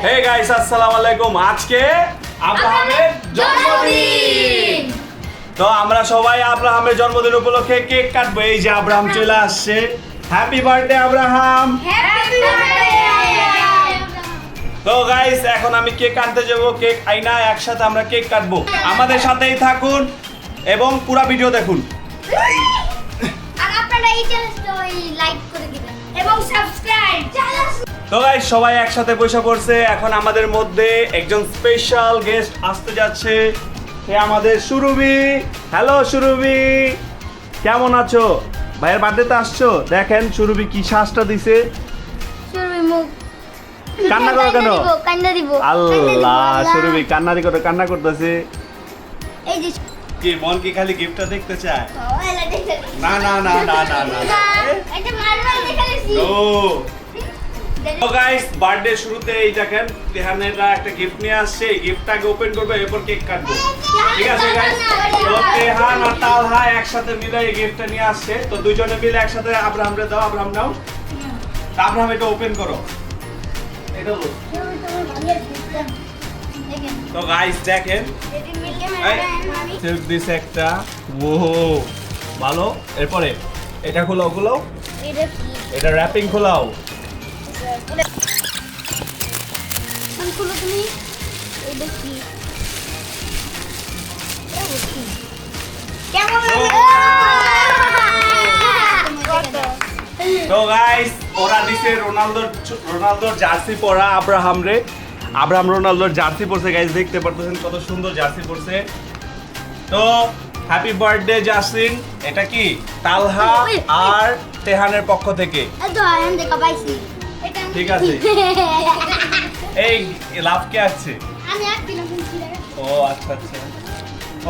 Hey guys আসসালামু আলাইকুম। আজকে আব্রাহামের জন্মদিন। তো আমরা সবাই আব্রাহামের জন্মদিন উপলক্ষে কেক কাটবো। এই যে আব্রাহাম চলে আসছে। Happy birthday Abraham. Happy birthday তো গাইস এখন আমি কেক আনতে যাব। কেক আইনা একসাথে আমরা কেক কাটবো। আমাদের সাথেই থাকুন এবং পুরো ভিডিও দেখুন। আর আপনারা এই চ্যানেলটা লাইক করে দিবেন এবং সাবস্ক্রাইব। তো গাইস সবাই একসাথে বসে পড়ছে। এখন আমাদের মধ্যে একজন স্পেশাল গেস্ট আসতে যাচ্ছে। সে আমাদের সুরভি। হ্যালো সুরভি, কেমন আছো? ভাইয়ের বার্থডেতে আসছো? দেখেন সুরভি কি শ্বাসটা দিছে। সুরভি মুখ কান্না করো কেন? কান্না দিব। আল্লাহ, সুরভি কান্না করতেছে। এই যে কি মন কি খালি গিফটটা দেখতে চায়? ওলা দেখতে না না না না না না না। এটা মারবার দেখালেছি। নো। তো গাইস বার্থডে শুরুতে এই দেখেন রেহানেরা একটা গিফট নিয়ে আসছে। এই গিফটটাকে ওপেন করবে, এরপর কেক কাটবো। ঠিক আছে গাইস? তো রেহান আর তালহা একসাথে মিলে এই গিফটটা নিয়ে আসছে। তো দুইজনে মিলে একসাথে আব্রাহামরে দাও। আব্রাহাম নাও। আব্রাহাম এটা ওপেন করো। এটা লো। তো গাইস দেখেন দিস একটা ও ভালো। এরপরে এটা খোলাও খোলাও। এটা র্যাপিং খোলাও। তুমি এটা কি কেমন তো গাইস ওরা দিছে রোনালদোর জার্সি পরা আব্রাহাম রে। আব্রাহাম রোনালদোর জার্সি পরছে গাইস, দেখতে পারতেছেন কত সুন্দর জার্সি পরছে। তো হ্যাপি বার্থডে জাসিন। এটা কি তালহা আর তেহানের পক্ষ থেকে। ঠিক আছে। এই লাভ কে আছে? আমি এক দিলাম ও আচ্ছা আচ্ছা।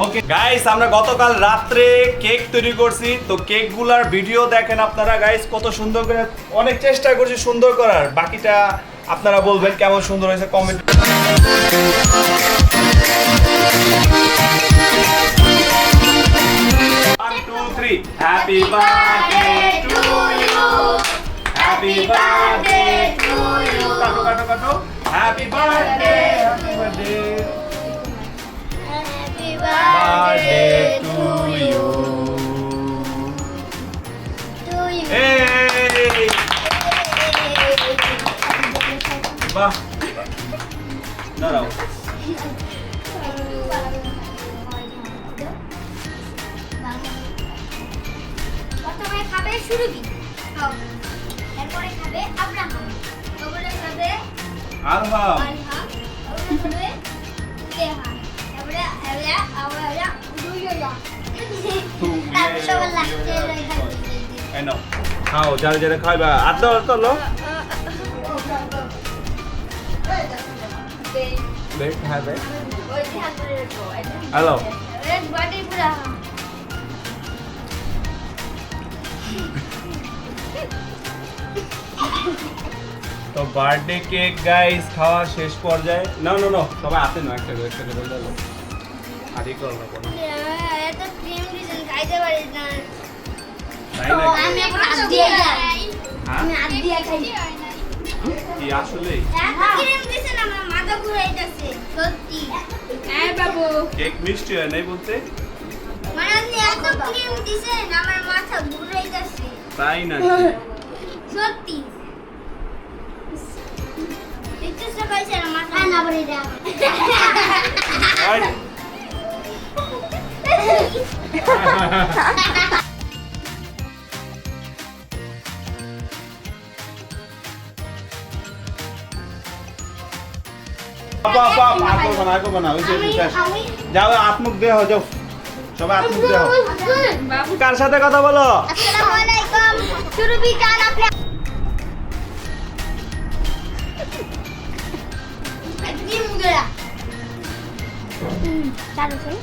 ওকে গাইস আমরা গতকাল রাত্রে কেক তৈরি করছি। তো কেকগুলার ভিডিও দেখেন আপনারা গাইস, কত সুন্দর করে অনেক চেষ্টা করছি সুন্দর করার। বাকিটা আপনারা বলবেন কেমন সুন্দর হয়েছে comment. 1 2 3 happy birthday to you. Happy birthday to you. কাটো কাটো কাটো। Happy birthday happy birthday Happy birthday to you. to you. Hey! বাহ, দাঁড়াও। প্রথমে খাবে সুরভি, এরপরে খাবে আব্রাহাম, তারপরে খাবে আলহাম। আলহাম, তারপরে খাবে তেহান, তারপরে আমরা দুইজন তারপরে সবার লাস্টে এই নাও, খাও যারা যারা খাইবা। আর তো লো দেখ খাবে। হ্যালো বাড়ি পুরা তো বার্থডে কেক গাইস খাওয়া শেষ পর্যায়ে। না না না সবাই আসে না, একটা করে বলে দাও। আদি করো না কোনো। এত ক্রিম দিছেন খাইতে পারি না। তাই না? আমি এখন হাত দিয়ে খাই। হ্যাঁ আমি হাত দিয়ে খাই। কি আসলে এত ক্রিম দিছেন আমার মাথা ঘুরাইতেছে সত্যি। হ্যাঁ বাবু। কেক মিষ্টি হয় নাই বলতে? মানে আপনি এত ক্রিম দিছেন আমার মাথা ঘুরাইতেছে তাই না? সত্যি। দেখতেছ কইছে না মাথা না ভরে দাও। আয়। যাও আত্মুখ দেহ যাও, সবাই আত্মুখ দেহ। কার সাথে কথা বলো? আসসালামু আলাইকুম সুরভি জান আপনি ক্রিম গুলা চালু করুন।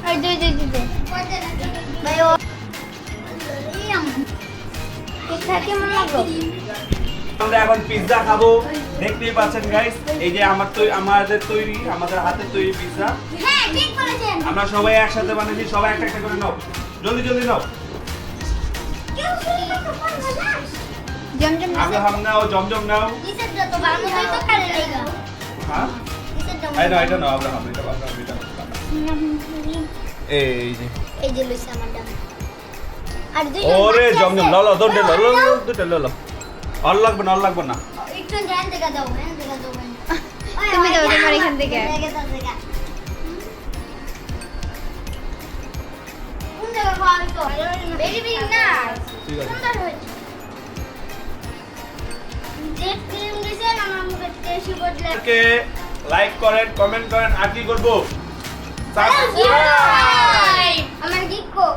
এই দে ভাই ও ইয়াম এটা কেমন লাগলো? আমরা এখন পিৎজা খাবো। দেখতেই পাচ্ছেন গাইস, এই যে আমাদের হাতে তৈরি পিৎজা। হ্যাঁ ঠিক বলেছেন। আমরা সবাই একসাথে বানিয়েছি। সবাই একটা একটা করে নাও, জলদি জলদি নাও। কেউ জমজম আব্রাহাম নাও জমজম নাও নিচেরটা তো ভালো হয়তো কাটে লাগা হ্যাঁ নিচেরটা এই না এটা নাও আব্রাহাম এটা এই যে এই যে লইছে আমার ডান আর দুই ওরে জমজম লাও লাও দুটো লাও লাও আর লাগবে না একটু ধ্যান দেখা দাও তুমি দাও তোমার এখান থেকে। কোন জায়গা খাওয়া হইতো ভেরি ভেরি না ঠিক আছে। সুন্দর হয়েছে যে ক্রিম দিছে আমার মুখে টেস্ট বদলে কে লাইক করেন কমেন্ট করেন আর কি করব সাবস্ক্রাইব আমার গিকো